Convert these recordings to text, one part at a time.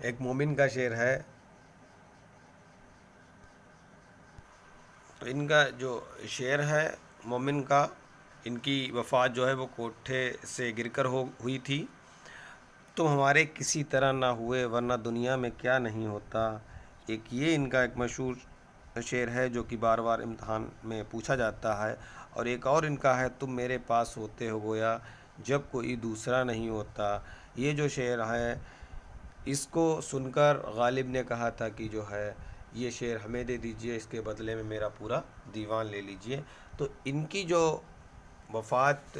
ایک مومن کا شعر ہے، تو ان کا جو شعر ہے مومن کا، ان کی وفات جو ہے وہ کوٹھے سے گر کر ہوئی تھی۔ تم ہمارے کسی طرح نہ ہوئے ورنہ دنیا میں کیا نہیں ہوتا، ایک یہ ان کا ایک مشہور شعر ہے جو کہ بار بار امتحان میں پوچھا جاتا ہے۔ اور ایک اور ان کا ہے، تم میرے پاس ہوتے ہو گویا جب کوئی دوسرا نہیں ہوتا۔ یہ جو شعر ہے اس کو سن کر غالب نے کہا تھا کہ جو ہے یہ شعر ہمیں دے دیجئے، اس کے بدلے میں میرا پورا دیوان لے لیجئے۔ تو ان کی جو وفات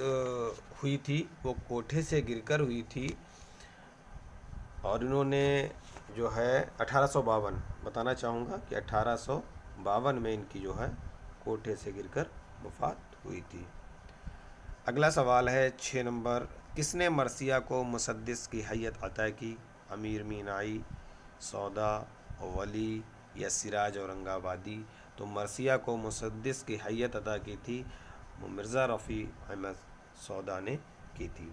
ہوئی تھی وہ کوٹھے سے گر کر ہوئی تھی، اور انہوں نے جو ہے 1852 بتانا چاہوں گا کہ 1852 میں ان کی جو ہے کوٹھے سے گر کر وفات ہوئی تھی۔ اگلا سوال ہے 6 نمبر، کس نے مرثیہ کو مسدس کی حیثیت عطا کی؟ امیر مینائی، سودا، ولی یا سراج اورنگ آبادی؟ تو مرثیہ کو مسدس کی حیثیت عطا کی تھی وہ مرزا رفیع احمد سودا نے کی تھی۔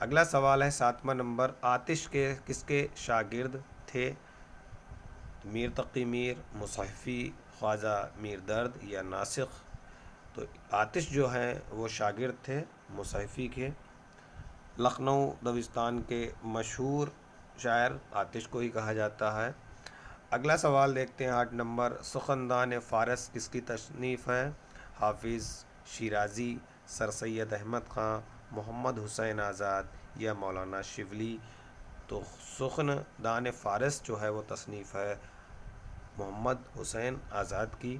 اگلا سوال ہے 7واں نمبر، آتش کے کس کے شاگرد تھے؟ میر تقی میر، مصحفی، خواجہ میر درد یا ناسخ؟ تو آتش جو ہیں وہ شاگرد تھے مصحفی کے۔ لکھنؤ دوستان کے مشہور شاعر آتش کو ہی کہا جاتا ہے۔ اگلا سوال دیکھتے ہیں 8 نمبر، سخندان فارس کس کی تصنیف ہے؟ حافظ، شیرازی، سر سید احمد خان، محمد حسین آزاد یا مولانا شبلی؟ تو سخندان فارس جو ہے وہ تصنیف ہے محمد حسین آزاد کی۔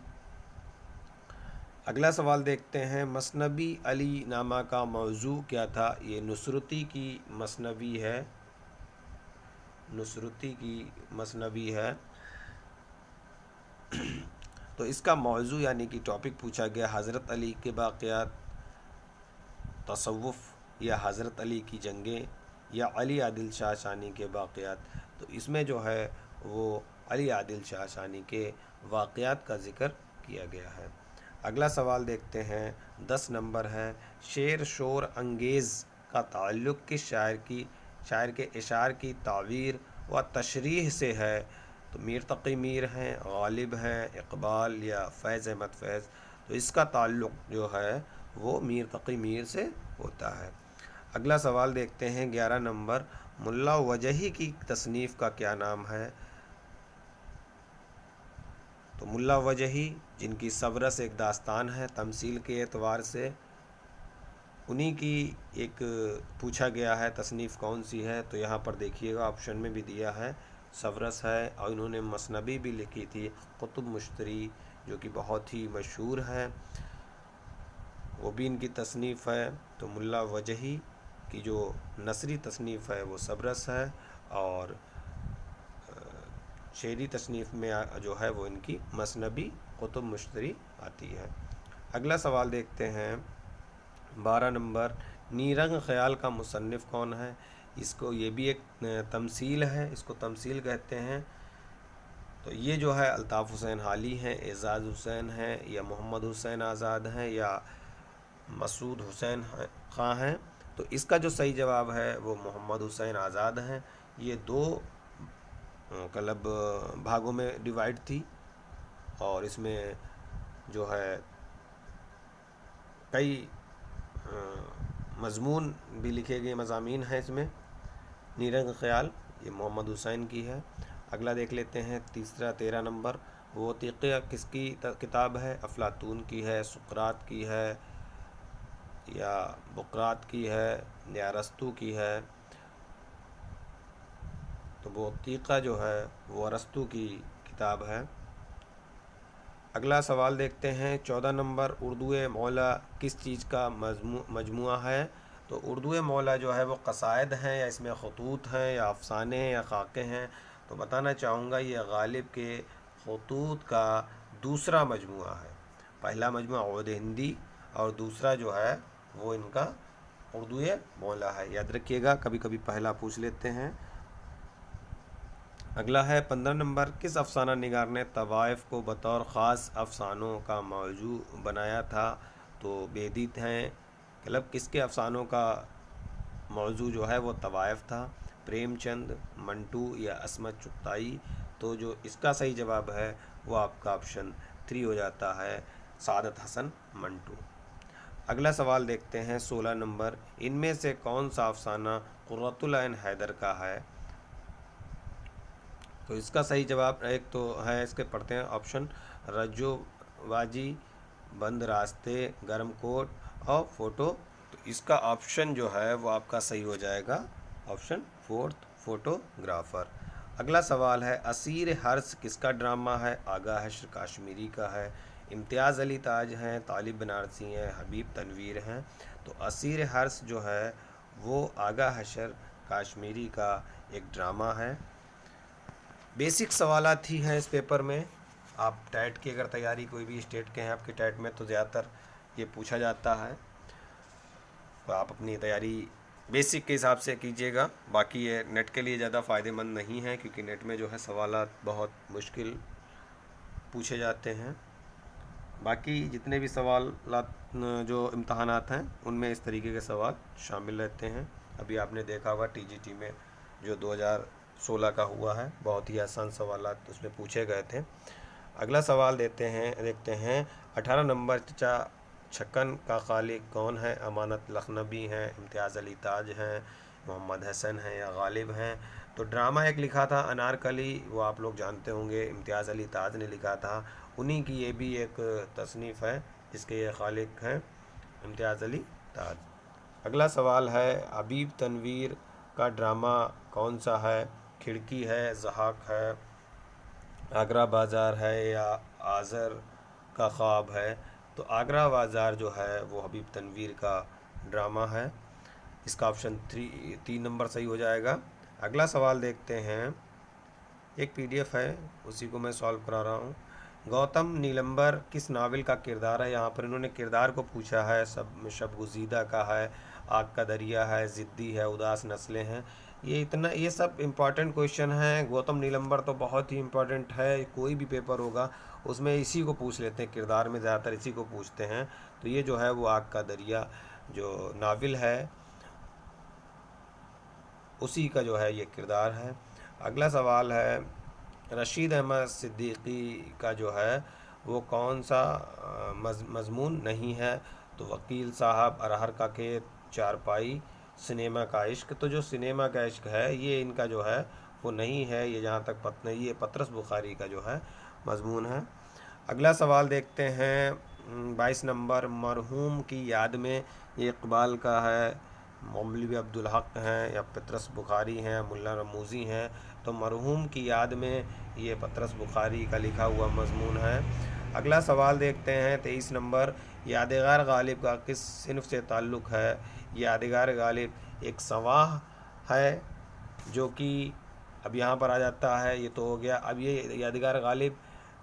اگلا سوال دیکھتے ہیں، مثنوی علی نامہ کا موضوع کیا تھا؟ یہ نصرتی کی مثنوی ہے، نصرتی کی مثنوی ہے۔ تو اس کا موضوع یعنی کہ ٹاپک پوچھا گیا حضرت علی کے واقعات، تصوف یا حضرت علی کی جنگیں یا علی عادل شاہ شانی کے واقعات۔ تو اس میں جو ہے وہ علی عادل شاہ شانی کے واقعات کا ذکر کیا گیا ہے۔ اگلا سوال دیکھتے ہیں 10 نمبر ہے، شعر شور انگیز کا تعلق کس شاعر کے اشعار کی تعبیر و تشریح سے ہے؟ تو میر تقی میر ہیں، غالب ہیں، اقبال یا فیض احمد فیض؟ تو اس کا تعلق جو ہے وہ میر تقی میر سے ہوتا ہے۔ اگلا سوال دیکھتے ہیں 11 نمبر، ملا وجہی کی تصنیف کا کیا نام ہے؟ تو ملا وجہی جن کی سبرس ایک داستان ہے تمثیل کے اعتبار سے، انہی کی ایک پوچھا گیا ہے تصنیف کون سی ہے؟ تو یہاں پر دیکھیے گا آپشن میں بھی دیا ہے، سبرس ہے، اور انہوں نے مثنوی بھی لکھی تھی قطب مشتری جو کہ بہت ہی مشہور ہے، وہ بھی ان کی تصنیف ہے۔ تو ملا وجہی کی جو نثری تصنیف ہے وہ سبرس ہے، اور شعری تصنیف میں جو ہے وہ ان کی مثنوی قطب مشتری آتی ہے۔ اگلا سوال دیکھتے ہیں 12 نمبر، نیرنگ خیال کا مصنف کون ہے؟ اس کو یہ بھی ایک تمثیل ہے، اس کو تمثیل کہتے ہیں۔ تو یہ جو ہے الطاف حسین حالی ہیں، اعزاز حسین ہیں، یا محمد حسین آزاد ہیں، یا مسعود حسین خان ہیں؟ تو اس کا جو صحیح جواب ہے وہ محمد حسین آزاد ہیں۔ یہ 2 کلب بھاگوں میں ڈیوائڈ تھی، اور اس میں جو ہے کئی مضمون بھی لکھے گئے، مضامین ہیں اس میں۔ نیرنگ خیال یہ محمد حسین کی ہے۔ اگلا دیکھ لیتے ہیں 13 نمبر، وثیقہ کس کی کتاب ہے؟ افلاطون کی ہے، سقراط کی ہے، یا بقراط کی ہے، یا ارسطو کی ہے؟ تو وثیقہ جو ہے وہ ارسطو کی کتاب ہے۔ اگلا سوال دیکھتے ہیں 14 نمبر، اردو مولا کس چیز کا مجموعہ ہے؟ تو اردو مولا جو ہے وہ قصائد ہیں، یا اس میں خطوط ہیں، یا افسانے ہیں، یا خاکے ہیں؟ تو بتانا چاہوں گا یہ غالب کے خطوط کا دوسرا مجموعہ ہے۔ پہلا مجموعہ عود ہندی، اور دوسرا جو ہے وہ ان کا اردو مولا ہے، یاد رکھیے گا، کبھی کبھی پہلا پوچھ لیتے ہیں۔ اگلا ہے 15 نمبر، کس افسانہ نگار نے طوائف کو بطور خاص افسانوں کا موضوع بنایا تھا؟ تو بیدی ہیں۔ کلب کس کے افسانوں کا موضوع جو ہے وہ طوائف تھا؟ پریم چند، منٹو یا عصمت چغتائی؟ تو جو اس کا صحیح جواب ہے وہ آپ کا آپشن 3 ہو جاتا ہے، سعادت حسن منٹو۔ اگلا سوال دیکھتے ہیں 16 نمبر، ان میں سے کون سا افسانہ قرۃ العین حیدر کا ہے؟ تو اس کا صحیح جواب ایک تو ہے، اس کے پڑھتے ہیں آپشن، رجو واجی، بند راستے، گرم کوٹ اور فوٹو۔ تو اس کا آپشن جو ہے وہ آپ کا صحیح ہو جائے گا، آپشن 4 فوٹوگرافر۔ اگلا سوال ہے، اسیر حرس کس کا ڈرامہ ہے؟ آغا حشر کاشمیری کا ہے، امتیاز علی تاج ہیں، طالب بنارسی ہیں، حبیب تنویر ہیں؟ تو اسیر حرس جو ہے وہ آغا حشر کاشمیری کا ایک ڈرامہ ہے۔ بیسک سوالات ہی ہیں اس پیپر میں، آپ ٹیٹ کی اگر تیاری کوئی بھی اسٹیٹ کے ہیں آپ کے ٹیٹ میں تو زیادہ تر یہ پوچھا جاتا ہے، تو آپ اپنی تیاری بیسک کے حساب سے کیجیے گا۔ باقی یہ نیٹ کے لیے زیادہ فائدہ مند نہیں ہے، کیونکہ نیٹ میں جو ہے سوالات بہت مشکل پوچھے جاتے ہیں۔ باقی جتنے بھی سوالات جو امتحانات ہیں ان میں اس طریقے کے سوال شامل رہتے ہیں۔ ابھی آپ نے دیکھا ہوگا ٹی جی ٹی میں جو 2016 کا ہوا ہے، بہت ہی آسان سوالات اس میں پوچھے گئے تھے۔ اگلا سوال دیکھتے ہیں 18 نمبر، چچا چھکن کا خالق کون ہے؟ امانت لکھنوی ہیں، امتیاز علی تاج ہیں، محمد حسن ہیں یا غالب ہیں؟ تو ڈرامہ ایک لکھا تھا انارکلی، وہ آپ لوگ جانتے ہوں گے، امتیاز علی تاج نے لکھا تھا، انہی کی یہ بھی ایک تصنیف ہے جس کے یہ خالق ہیں امتیاز علی تاج۔ اگلا سوال ہے، حبیب تنویر کا ڈرامہ کون سا ہے؟ کھڑکی ہے، ضحاک ہے، آگرہ بازار ہے یا آذر کا خواب ہے؟ تو آگرہ بازار جو ہے وہ حبیب تنویر کا ڈرامہ ہے، اس کا آپشن 3 نمبر صحیح ہو جائے گا۔ اگلا سوال دیکھتے ہیں، ایک پی ڈی ایف ہے اسی کو میں سالو کرا رہا ہوں۔ گوتم نیلمبر کس ناول کا کردار ہے؟ یہاں پر انہوں نے کردار کو پوچھا ہے، شب گزیدہ کا ہے، آگ کا دریا ہے، ضدی ہے، اداس نسلیں ہیں؟ یہ سب امپورٹنٹ کویشچن ہیں۔ گوتم نیلمبر تو بہت ہی امپورٹنٹ ہے، کوئی بھی پیپر ہوگا اس میں اسی کو پوچھ لیتے ہیں، کردار میں زیادہ تر اسی کو پوچھتے ہیں۔ تو یہ جو ہے وہ آگ کا دریا جو ناول ہے اسی کا جو ہے یہ کردار ہے۔ اگلا سوال ہے، رشید احمد صدیقی کا جو ہے وہ کون سا مضمون نہیں ہے؟ تو وکیل صاحب، ارہر کا کھیت، چارپائی، سنیما کا عشق؟ تو جو سنیما کا عشق ہے یہ ان کا جو ہے وہ نہیں ہے، یہ جہاں تک پتہ نہیں، یہ پطرس بخاری کا جو ہے مضمون ہے۔ اگلا سوال دیکھتے ہیں 22 نمبر، مرحوم کی یاد میں، یہ اقبال کا ہے، مولوی عبدالحق ہیں یا پطرس بخاری ہیں، ملا رموزی ہیں؟ تو مرحوم کی یاد میں یہ پطرس بخاری کا لکھا ہوا مضمون ہے۔ اگلا سوال دیکھتے ہیں 23 نمبر، یادگار غالب کا کس صنف سے تعلق ہے؟ یادگار غالب ایک سواہ ہے جو کہ اب یہاں پر آ جاتا ہے، یہ تو ہو گیا۔ اب یہ یادگار غالب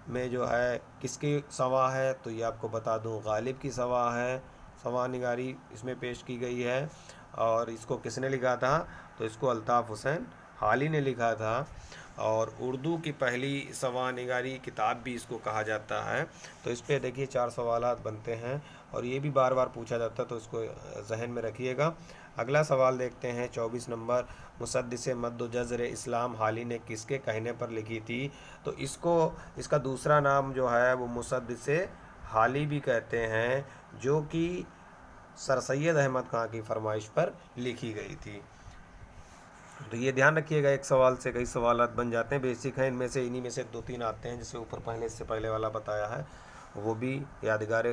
میں جو ہے کس کی سواہ ہے؟ تو یہ آپ کو بتا دوں غالب کی سواہ ہے، سواہ نگاری اس میں پیش کی گئی ہے۔ اور اس کو کس نے لکھا تھا؟ تو اس کو الطاف حسین حالی نے لکھا تھا، اور اردو کی پہلی سواہ نگاری کتاب بھی اس کو کہا جاتا ہے۔ تو اس پہ دیکھیے 4 سوالات بنتے ہیں اور یہ بھی بار بار پوچھا جاتا ہے، تو اس کو ذہن میں رکھیے گا۔ اگلا سوال دیکھتے ہیں 24 نمبر، مسدس مد و جزر اسلام حالی نے کس کے کہنے پر لکھی تھی؟ تو اس کا دوسرا نام جو ہے وہ مسدس حالی بھی کہتے ہیں، جو کہ سر سید احمد خان کی فرمائش پر لکھی گئی تھی۔ تو یہ دھیان رکھیے گا، ایک سوال سے کئی سوالات بن جاتے ہیں، بیسک ہیں، انہی میں سے 2-3 آتے ہیں، جیسے اوپر اس سے پہلے والا بتایا ہے وہ بھی یادگار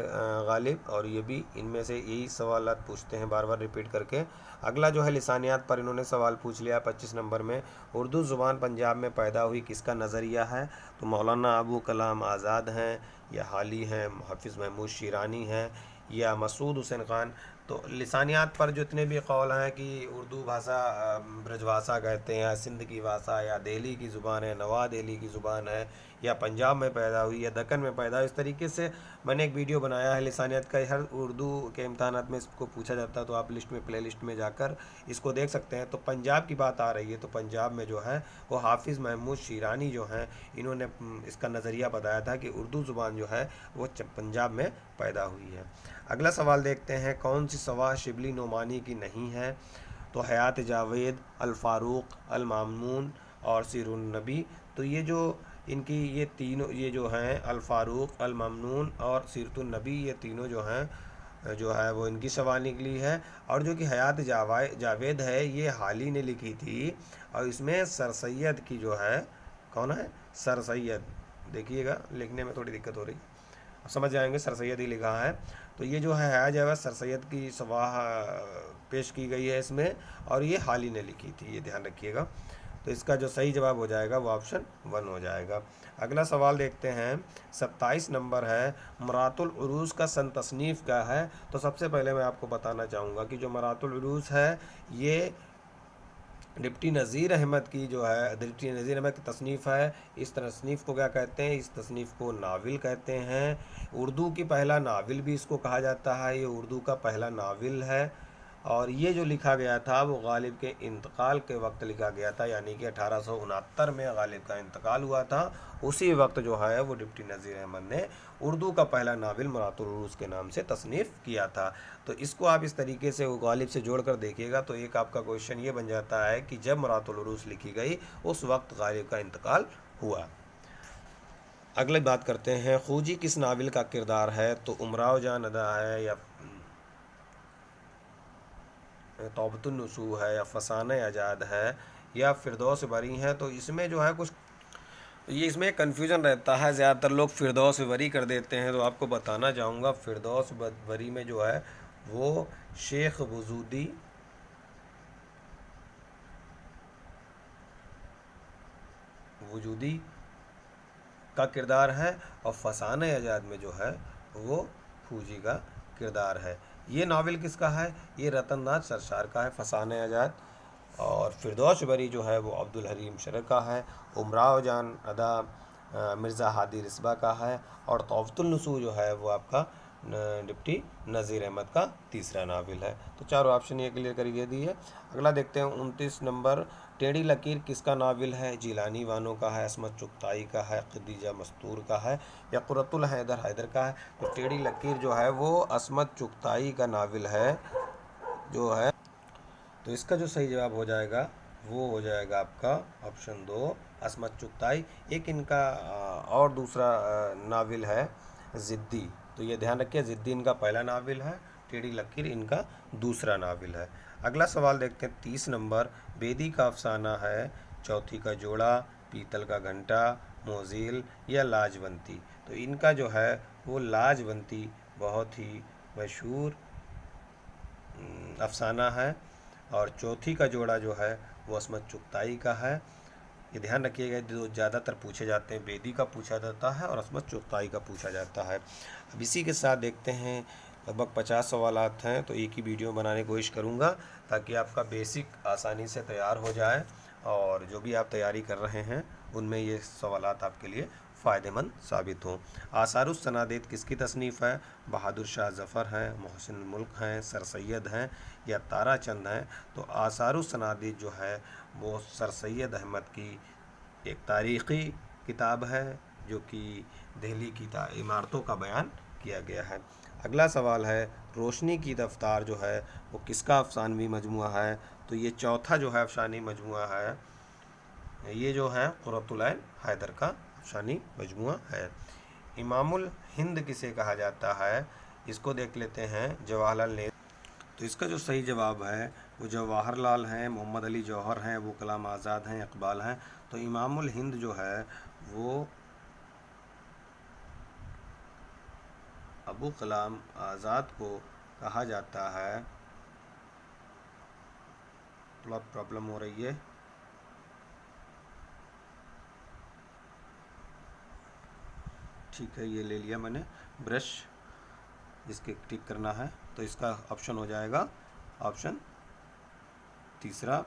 غالب، اور یہ بھی ان میں سے یہی سوالات پوچھتے ہیں بار بار ریپیٹ کر کے۔ اگلا جو ہے لسانیات پر انہوں نے سوال پوچھ لیا 25 نمبر میں، اردو زبان پنجاب میں پیدا ہوئی کس کا نظریہ ہے؟ تو مولانا ابو کلام آزاد ہیں یا حالی ہیں، حافظ محمود شیرانی ہیں یا مسعود حسین خان؟ تو لسانیات پر جو اتنے بھی قول ہیں کہ اردو بھاشا برج بھاشا کہتے ہیں، یا سندھ کی بھاشا، یا دہلی کی زبان ہے، نوا دہلی کی زبان ہے، یا پنجاب میں پیدا ہوئی، یا دکن میں پیدا ہوئی، اس طریقے سے میں نے ایک ویڈیو بنایا ہے لسانیات کا، ہر اردو کے امتحانات میں اس کو پوچھا جاتا ہے، تو آپ پلے لسٹ میں جا کر اس کو دیکھ سکتے ہیں۔ تو پنجاب کی بات آ رہی ہے، تو پنجاب میں جو ہے وہ حافظ محمود شیرانی جو ہیں، انہوں نے اس کا نظریہ بتایا تھا کہ اردو زبان جو ہے وہ پنجاب میں پیدا ہوئی ہے۔ اگلا سوال دیکھتے ہیں، کون سی سواہ شبلی نعمانی کی نہیں ہے؟ تو حیات جاوید، الفاروق، المامون اور سیر النبی، تو یہ جو ان کی یہ تینوں، یہ جو ہیں الفاروق، الممنون اور سیرت النبی، یہ تینوں جو ہے وہ ان کی سوال نکلی ہے۔ اور جو کہ حیات جاوید ہے یہ حال ہی نے لکھی تھی، اور اس میں سر سید کی جو ہے، کون ہے؟ سر سید، دیکھیے گا لکھنے میں تھوڑی دقت ہو رہی ہے، سمجھ جائیں گے، سر سید ہی لکھا ہے۔ تو یہ جو ہے حیات جاوید سر سید کی سواہ پیش کی گئی ہے اس میں، اور یہ حال ہی نے لکھی تھی، یہ دھیان رکھیے گا۔ تو اس کا جو صحیح جواب ہو جائے گا وہ آپشن 1 ہو جائے گا۔ اگلا سوال دیکھتے ہیں، 27 نمبر ہے، مرات العروض کا سن تصنیف کیا ہے؟ تو سب سے پہلے میں آپ کو بتانا چاہوں گا کہ جو مرات العروض ہے یہ ڈپٹی نذیر احمد کی جو ہے، ڈپٹی نذیر احمد کی تصنیف ہے۔ اس تصنیف کو کیا کہتے ہیں؟ اس تصنیف کو ناول کہتے ہیں۔ اردو کی پہلا ناول بھی اس کو کہا جاتا ہے، یہ اردو کا پہلا ناول ہے، اور یہ جو لکھا گیا تھا وہ غالب کے انتقال کے وقت لکھا گیا تھا، یعنی کہ 1869 میں غالب کا انتقال ہوا تھا، اسی وقت جو ہے وہ ڈپٹی نذیر احمد نے اردو کا پہلا ناول مرات العروض کے نام سے تصنیف کیا تھا۔ تو اس کو آپ اس طریقے سے غالب سے جوڑ کر دیکھیے گا تو ایک آپ کا کویشچن یہ بن جاتا ہے کہ جب مرات العروض لکھی گئی اس وقت غالب کا انتقال ہوا۔ اگلے بات کرتے ہیں، خوجی کس ناول کا کردار ہے؟ تو امراؤ جان ادا ہے، یا توبۃ النصوح ہے، یا فسانہ اجاد ہے، یا فردوس بری ہے؟ تو اس میں جو ہے کچھ یہ اس میں کنفیوژن رہتا ہے، زیادہ تر لوگ فردوس بری کر دیتے ہیں، تو آپ کو بتانا چاہوں گا فردوس بری میں جو ہے وہ شیخ وجودی کا کردار ہے، اور فسانہ اجاد میں جو ہے وہ کھوجی کا کردار ہے۔ یہ ناول کس کا ہے؟ یہ رتن ناتھ سرشار کا ہے، فسانہ اجاد، اور فردوس بری جو ہے وہ عبدالحلیم شرح کا ہے، امراؤ جان ادا مرزا ہادی رسوا کا ہے، اور توبۃ النصوح جو ہے وہ آپ کا ڈپٹی نذیر احمد کا تیسرا ناول ہے۔ تو چاروں آپشن یہ کلیئر کر کے دی ہے۔ اگلا دیکھتے ہیں 29 نمبر، ٹیڑھی لکیر کس کا ناول ہے؟ جیلانی بانو کا ہے، عصمت چغتائی کا ہے، خدیجہ مستور کا ہے، یا قرۃ الحیدر حیدر کا ہے؟ تو ٹیڑھی لکیر جو ہے وہ عصمت چغتائی کا ناول ہے جو ہے، تو اس کا جو صحیح جواب ہو جائے گا وہ ہو جائے گا آپ کا آپشن 2 عصمت چغتائی۔ ایک ان کا اور دوسرا ناول ہے ضدی، تو یہ دھیان رکھیے ضدی ان کا پہلا ناول ہے، ٹیڑھی لکیر ان کا دوسرا ناول ہے۔ اگلا سوال دیکھتے ہیں 30 نمبر، بیدی کا افسانہ ہے، چوتھی کا جوڑا، پیتل کا گھنٹا، موزیل، یا لاجونتی؟ تو ان کا جو ہے وہ لاجونتی بہت ہی مشہور افسانہ ہے، اور چوتھی کا جوڑا جو ہے وہ عصمت چغتائی کا ہے۔ یہ دھیان رکھیے گا، جو زیادہ تر پوچھے جاتے ہیں بیدی کا پوچھا جاتا ہے اور عصمت چغتائی کا پوچھا جاتا ہے۔ اب اسی کے ساتھ دیکھتے ہیں، لگ بھگ 50 سوالات ہیں، تو ایک ہی ویڈیو بنانے کی کوشش کروں گا تاکہ آپ کا بیسک آسانی سے تیار ہو جائے، اور جو بھی آپ تیاری کر رہے ہیں ان میں یہ سوالات آپ کے لیے فائدہ مند ثابت ہوں۔ آثار السنادید کس کی تصنیف ہے؟ بہادر شاہ ظفر ہیں، محسن الملک ہیں، سر سید ہیں، یا تارا چند ہیں؟ تو آثار السنادید جو ہے وہ سر سید احمد کی ایک تاریخی کتاب ہے، جو کہ دہلی کی عمارتوں کا بیان کیا گیا ہے۔ اگلا سوال ہے، روشنی کی رفتار جو ہے وہ کس کا افسانوی مجموعہ ہے؟ تو یہ چوتھا جو ہے افسانوی مجموعہ ہے، یہ جو ہے قرۃ العین حیدر کا افسانوی مجموعہ ہے۔ امام الہند کسے کہا جاتا ہے؟ اس کو دیکھ لیتے ہیں، جواہر لال نہرو۔ تو اس کا جو صحیح جواب ہے وہ جواہر لال ہیں، محمد علی جوہر ہیں، ابو کلام آزاد ہیں، اقبال ہیں۔ تو امام الہند جو ہے وہ ابو کلام آزاد کو کہا جاتا ہے۔ تھوڑا پرابلم ہو رہی ہے، ٹھیک ہے، یہ لے لیا میں نے برش، جس کے ٹک کرنا ہے، تو اس کا آپشن ہو جائے گا آپشن تیسرا۔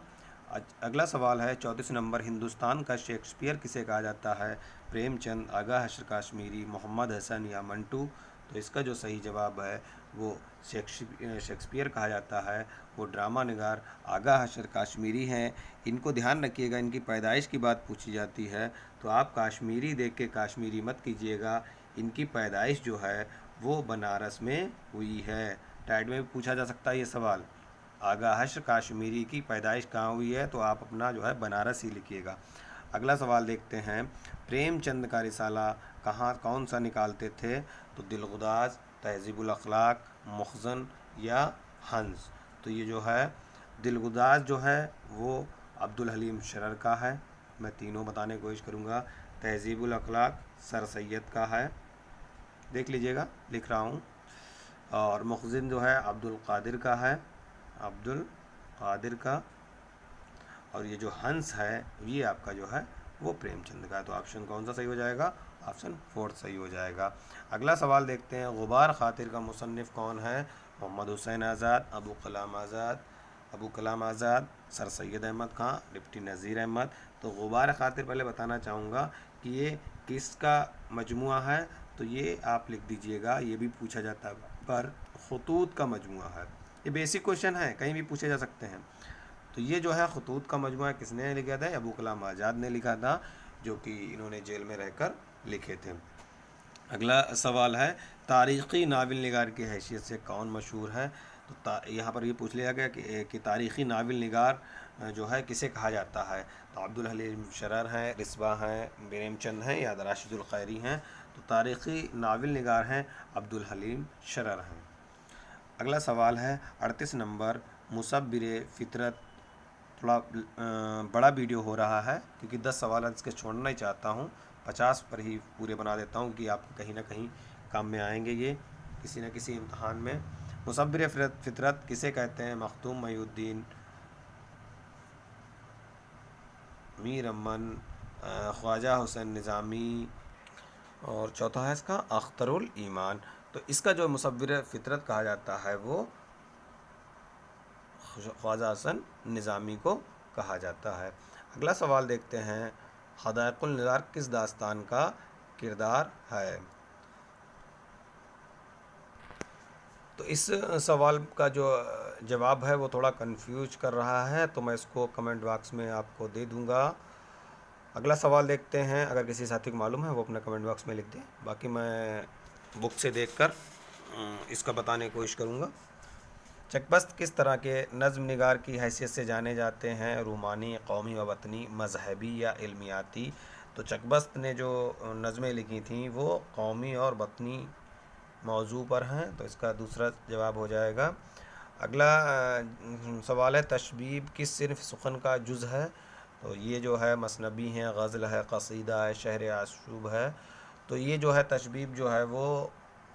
اگلا سوال ہے 34 نمبر، ہندوستان کا شیکسپیئر کسے کہا جاتا ہے؟ پریم چند، آغا حشر کاشمیری، محمد حسن، یا منٹو؟ تو اس کا جو صحیح جواب ہے وہ شیکسپیئر کہا جاتا ہے، وہ ڈرامہ نگار آغا حشر کاشمیری ہیں۔ ان کو دھیان رکھیے گا، ان کی پیدائش کی بات پوچھی جاتی ہے تو آپ کاشمیری دیکھ کے کاشمیری مت کیجیے گا، ان کی پیدائش جو ہے وہ بنارس میں ہوئی ہے۔ ٹائٹ میں بھی پوچھا جا سکتا ہے یہ سوال، آغا حشر کاشمیری کی پیدائش کہاں ہوئی ہے؟ تو آپ اپنا جو ہے بنارس ہی لکھیے گا۔ اگلا سوال دیکھتے ہیں، پریم چند کا رسالہ کون سا نکالتے تھے؟ تو دلغداز، تہذیب الاخلاق، مخزن یا ہنس؟ تو یہ جو ہے دلغداز جو ہے وہ عبدالحلیم شرر کا ہے، میں تینوں بتانے کی کوشش کروں گا۔ تہذیب الاخلاق سر سید کا ہے، دیکھ لیجئے گا لکھ رہا ہوں۔ اور مخزن جو ہے عبد القادر کا ہے، عبد القادر کا۔ اور یہ جو ہنس ہے یہ آپ کا جو ہے وہ پریم چند کا ہے۔ تو آپشن کون سا صحیح ہو جائے گا؟ آپشن 4 صحیح ہو جائے گا۔ اگلا سوال دیکھتے ہیں، غبار خاطر کا مصنف کون ہے؟ محمد حسین آزاد، ابو کلام آزاد، سر سید احمد خان، ڈپٹی نذیر احمد۔ تو غبار خاطر پہلے بتانا چاہوں گا کہ یہ کس کا مجموعہ ہے؟ تو یہ آپ لکھ دیجئے گا، یہ بھی پوچھا جاتا ہے پر خطوط کا مجموعہ ہے۔ یہ بیسک کوشچن ہے، کہیں بھی پوچھے جا سکتے ہیں۔ تو یہ جو ہے خطوط کا مجموعہ کس نے لکھا تھا؟ ابو کلام آزاد نے لکھا تھا، جو کہ انہوں نے جیل میں رہ کر لکھے تھے۔ اگلا سوال ہے، تاریخی ناول نگار کی حیثیت سے کون مشہور ہے؟ تو یہاں پر یہ پوچھ لیا گیا کہ تاریخی ناول نگار جو ہے کسے کہا جاتا ہے؟ تو عبدالحلیم شرر ہیں، رسوا ہیں، پریم چند ہیں یا راشد الخیری ہیں؟ تو تاریخی ناول نگار ہیں عبدالحلیم شرر ہیں۔ اگلا سوال ہے 38 نمبر، مصور فطرت۔ تھوڑا بڑا ویڈیو ہو رہا ہے کیونکہ 10 سوالات اس کے چھوڑنا ہی چاہتا ہوں، 50 پر ہی پورے بنا دیتا ہوں کہ آپ کو کہیں نہ کہیں کام میں آئیں گے یہ کسی نہ کسی امتحان میں۔ مصور فطرت کسے کہتے ہیں؟ مختوم محی الدین، میر امن، خواجہ حسین نظامی، اور چوتھا ہے اس کا اختر الایمان۔ تو اس کا جو مصور فطرت کہا جاتا ہے وہ خواجہ حسن نظامی کو کہا جاتا ہے۔ اگلا سوال دیکھتے ہیں، حدائق النظار کس داستان کا کردار ہے؟ تو اس سوال کا جو جواب ہے وہ تھوڑا کنفیوز کر رہا ہے، تو میں اس کو کمنٹ باکس میں آپ کو دے دوں گا۔ اگلا سوال دیکھتے ہیں، اگر کسی ساتھی کو معلوم ہے وہ اپنا کمنٹ باکس میں لکھ دیں، باقی میں بک سے دیکھ کر اس کا بتانے کی کوشش کروں گا۔ چکبست کس طرح کے نظم نگار کی حیثیت سے جانے جاتے ہیں؟ رومانی، قومی و وطنی، مذہبی یا علمیاتی؟ تو چکبست نے جو نظمیں لکھی تھیں وہ قومی اور وطنی موضوع پر ہیں، تو اس کا دوسرا جواب ہو جائے گا۔ اگلا سوال ہے، تشبیب کس صنف سخن کا جز ہے؟ تو یہ جو ہے مثنوی ہے، غزل ہے، قصیدہ ہے، شعر عشوب ہے۔ تو یہ جو ہے تشبیب جو ہے وہ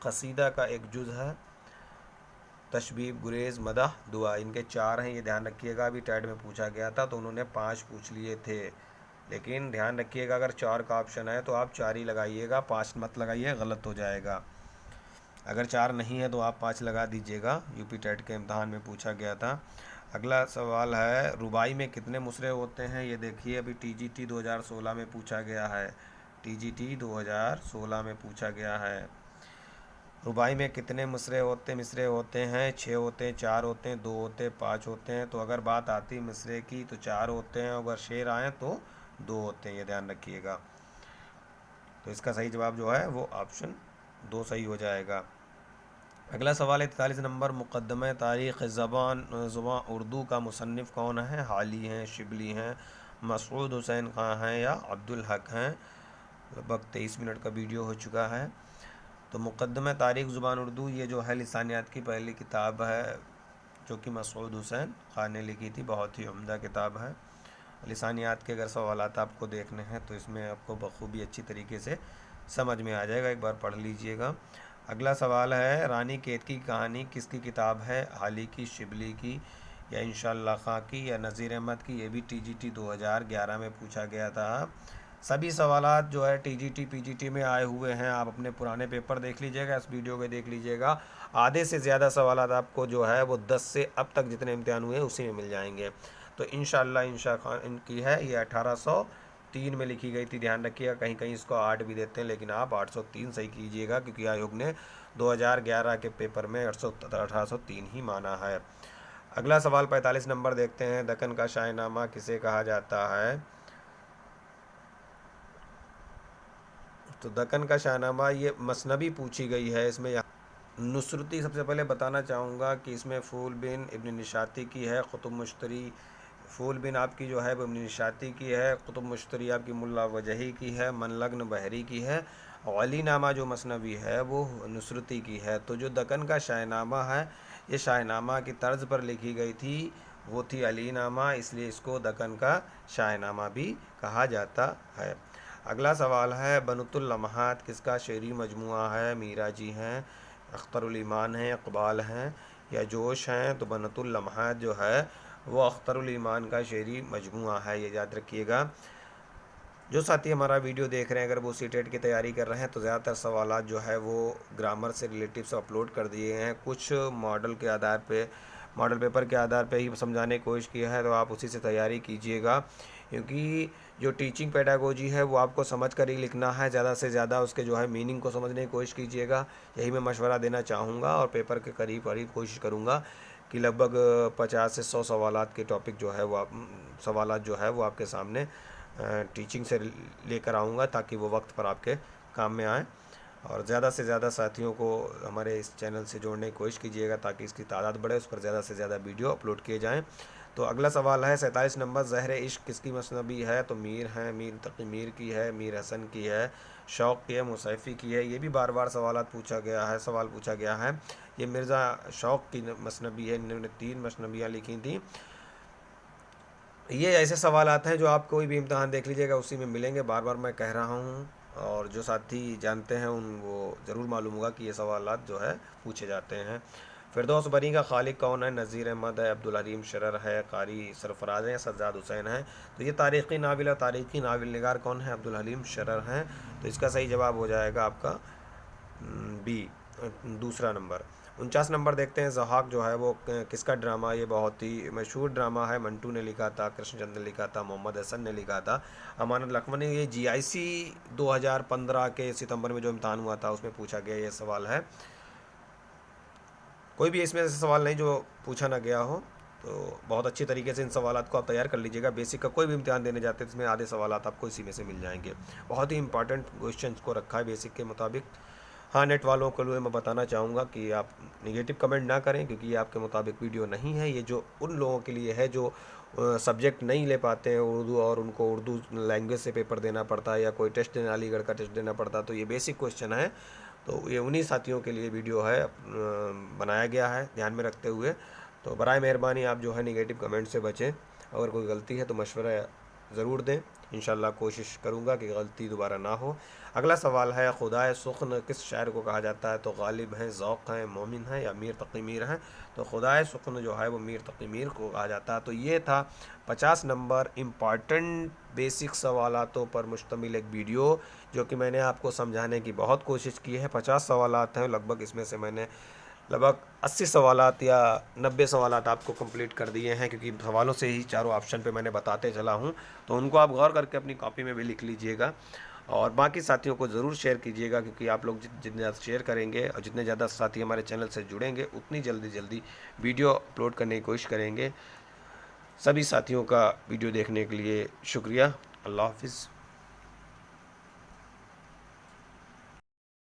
قصیدہ کا ایک جز ہے۔ تشبیب، گریز، مدح، دعا، ان کے 4 ہیں، یہ دھیان رکھیے گا۔ ابھی ٹیٹ میں پوچھا گیا تھا تو انہوں نے 5 پوچھ لیے تھے، لیکن دھیان رکھیے گا اگر 4 کا آپشن ہے تو آپ 4 ہی لگائیے گا، 5 مت لگائیے، غلط ہو جائے گا۔ اگر 4 نہیں ہے تو آپ 5 لگا دیجیے گا، یو پی ٹیٹ کے امتحان میں پوچھا گیا تھا۔ اگلا سوال ہے، رباعی میں کتنے مصرع ہوتے ہیں؟ یہ دیکھیے ابھی ٹی جی ٹی 2016 میں پوچھا گیا ہے، ٹی جی ٹی 2016 میں پوچھا گیا ہے، رباعی میں کتنے مصرع ہوتے ہیں؟ 6 ہوتے ہیں، 4 ہوتے ہیں، 2 ہوتے ہیں، 5 ہوتے ہیں۔ تو اگر بات آتی مصرع کی تو 4 ہوتے ہیں، اگر شعر آئیں تو 2 ہوتے ہیں، یہ دھیان رکھیے گا۔ تو اس کا صحیح جواب جو ہے وہ آپشن 2 صحیح ہو جائے گا۔ اگلا سوال ہے 43 نمبر، مقدمہ تاریخ زبان اردو کا مصنف کون ہے؟ حالی ہیں، شبلی ہیں، مسعود حسین خان ہیں یا عبدالحق ہیں؟ لگ بھگ 23 منٹ کا ویڈیو ہو چکا ہے۔ تو مقدمہ تاریخ زبان اردو یہ جو ہے لسانیات کی پہلی کتاب ہے جو کہ مسعود حسین خان نے لکھی تھی، بہت ہی عمدہ کتاب ہے۔ لسانیات کے اگر سوالات آپ کو دیکھنے ہیں تو اس میں آپ کو بخوبی اچھی طریقے سے سمجھ میں آ جائے گا، ایک بار پڑھ لیجئے گا۔ اگلا سوال ہے، رانی کیتکی کی کہانی کس کی کتاب ہے؟ حالی کی، شبلی کی یا انشاءاللہ خان کی یا نذیر احمد کی؟ یہ بھی ٹی جی ٹی 2011 میں پوچھا گیا تھا۔ سبھی سوالات جو ہے T G T P G T میں آئے ہوئے ہیں، آپ اپنے پرانے پیپر دیکھ لیجئے گا، اس ویڈیو کو دیکھ لیجئے گا، آدھے سے زیادہ سوالات آپ کو جو ہے وہ 10 سے اب تک جتنے امتحان ہوئے ہیں اسی میں مل جائیں گے۔ تو انشاءاللہ خان ان کی ہے، یہ 1803 میں لکھی گئی تھی، دھیان رکھیے گا، کہیں کہیں اس کو 8 بھی دیتے ہیں لیکن آپ 803 صحیح کیجئے گا کیونکہ آیوگ نے 2011 کے پیپر میں 1803 ہی مانا ہے۔ اگلا سوال 45 نمبر دیکھتے ہیں، دکن کا شاہ نامہ کسے کہا جاتا ہے؟ تو دکن کا شاہ نامہ یہ مثنوی پوچھی گئی ہے، اس میں نصرتی سب سے پہلے بتانا چاہوں گا کہ اس میں پھول بن ابن نشاطی کی ہے، قطب مشتری پھول بن آپ کی جو ہے وہ ابن نشاطی کی ہے، قطب مشتری آپ کی ملا وجہی کی ہے، من لگن بحری کی ہے، علی نامہ جو مثنوی ہے وہ نصرتی کی ہے۔ تو جو دکن کا شاہ نامہ ہے، یہ شاہ نامہ کی طرز پر لکھی گئی تھی، وہ تھی علی نامہ، اس لیے اس کو دکن کا شاہ نامہ بھی کہا جاتا ہے۔ اگلا سوال ہے بنت اللمحات کس کا شعری مجموعہ ہے؟ میرا جی ہیں، اختر الایمان ہیں، اقبال ہیں یا جوش ہیں؟ تو بنت اللمحات جو ہے وہ اختر الایمان کا شعری مجموعہ ہے، یہ یاد رکھیے گا۔ جو ساتھی ہمارا ویڈیو دیکھ رہے ہیں اگر وہ سی ٹیٹ کی تیاری کر رہے ہیں تو زیادہ تر سوالات جو ہے وہ گرامر سے ریلیٹیو سے اپلوڈ کر دیے ہیں، کچھ ماڈل پیپر کے آدھار پہ ہی سمجھانے کی کوشش کی ہے، تو آپ اسی سے تیاری کیجیے گا، کیونکہ جو ٹیچنگ پیڈاگوجی ہے وہ آپ کو سمجھ کر ہی لکھنا ہے، زیادہ سے زیادہ اس کے جو ہے میننگ کو سمجھنے کی کوشش کیجیے گا، یہی میں مشورہ دینا چاہوں گا، اور پیپر کے قریب کوشش کروں گا کہ لگ بھگ 50 سے 100 سوالات کے ٹاپک جو ہے وہ سوالات جو ہے وہ آپ کے سامنے ٹیچنگ سے لے کر آؤں گا، تاکہ وہ وقت پر آپ کے کام میں آئیں، اور زیادہ سے زیادہ ساتھیوں کو ہمارے اس چینل سے جوڑنے کی کوشش کیجیے گا تاکہ اس کی تعداد بڑھے، اس پر زیادہ سے زیادہ ویڈیو اپلوڈ کیے جائیں۔ تو اگلا سوال ہے 47 نمبر، زہر عشق کس کی مثنوی ہے؟ تو میر ہیں، میر تقی میر کی ہے، میر حسن کی ہے، شوق کی ہے، مصیفی کی ہے۔ یہ بھی بار بار سوال پوچھا گیا ہے، یہ مرزا شوق کی مثنوی ہے، انہوں نے 3 مثنویاں لکھی تھیں۔ یہ ایسے سوالات ہیں جو آپ کوئی بھی امتحان دیکھ لیجیے گا اسی میں ملیں گے، بار بار میں کہہ رہا ہوں، اور جو ساتھی جانتے ہیں ان کو ضرور معلوم ہوگا کہ یہ سوالات جو ہے پوچھے جاتے ہیں۔ فردوس بری کا خالق کون ہے؟ نذیر احمد ہے، عبدالحلیم شرر ہے، قاری سرفراز ہیں، سجاد حسین ہیں۔ تو یہ تاریخی ناول ہے، تاریخی ناول نگار کون ہے؟ عبدالحلیم شرر ہیں۔ تو اس کا صحیح جواب ہو جائے گا آپ کا بی، دوسرا نمبر۔ 49 نمبر دیکھتے ہیں، ضحاک جو ہے وہ کس کا ڈرامہ؟ یہ بہت ہی مشہور ڈرامہ ہے، منٹو نے لکھا تھا، کرشن چندر نے لکھا تھا، محمد حسن نے لکھا تھا، امانت لکھنوی نے۔ یہ GIC 2015 کے ستمبر میں جو امتحان ہوا تھا اس میں پوچھا گیا یہ سوال ہے، کوئی بھی اس میں سے سوال نہیں جو پوچھا نہ گیا ہو، تو بہت اچھی طریقے سے ان سوالات کو آپ تیار کر لیجیے گا۔ بیسک کا کوئی بھی امتحان دینے جاتے ہیں اس میں آدھے سوالات آپ کو اسی میں سے مل جائیں گے، بہت ہی امپارٹنٹ کویشچنس کو رکھا ہے بیسک کے مطابق۔ ہاں، نیٹ والوں کو لیے میں بتانا چاہوں گا کہ آپ نگیٹو کمنٹ نہ کریں، کیونکہ یہ آپ کے مطابق ویڈیو نہیں ہے، یہ جو ان لوگوں کے لیے ہے جو سبجیکٹ نہیں لے پاتے ہیں اردو، اور ان کو اردو لینگویج سے پیپر دینا پڑتا ہے یا کوئی ٹیسٹ دینا، علی گڑھ کا ٹیسٹ دینا پڑتا ہے، تو یہ بیسک کویشچن ہے، تو یہ انہی ساتھیوں کے لیے ویڈیو ہے بنایا گیا ہے دھیان میں رکھتے ہوئے۔ تو برائے مہربانی آپ جو ہے نگیٹو کمنٹ سے بچیں، اگر کوئی غلطی ہے تو مشورہ ضرور دیں، انشاءاللہ کوشش کروں گا کہ غلطی دوبارہ نہ ہو۔ اگلا سوال ہے خدائے سخن کس شاعر کو کہا جاتا ہے؟ تو غالب ہیں، ذوق ہیں، مومن ہیں یا میر تقی میر ہیں؟ تو خدائے سخن جو ہے وہ میر تقی میر کو کہا جاتا ہے۔ تو یہ تھا 50 نمبر امپارٹنٹ بیسک سوالاتوں پر مشتمل ایک ویڈیو، جو کہ میں نے آپ کو سمجھانے کی بہت کوشش کی ہے۔ 50 سوالات ہیں لگ بھگ، اس میں سے میں نے لگ بھگ 80 سوالات یا 90 سوالات آپ کو کمپلیٹ کر دیے ہیں، کیونکہ سوالوں سے ہی چاروں آپشن پہ میں نے بتاتے چلا ہوں، تو ان کو آپ غور کر کے اپنی کاپی میں بھی لکھ لیجئے گا، اور باقی ساتھیوں کو ضرور شیئر کیجیے گا، کیونکہ آپ لوگ جتنے زیادہ شیئر کریں گے اور جتنے زیادہ ساتھی ہمارے چینل سے جڑیں گے اتنی جلدی ویڈیو اپلوڈ کرنے کی کوشش کریں گے۔ سبھی ساتھیوں کا ویڈیو دیکھنے کے لیے شکریہ، اللہ حافظ۔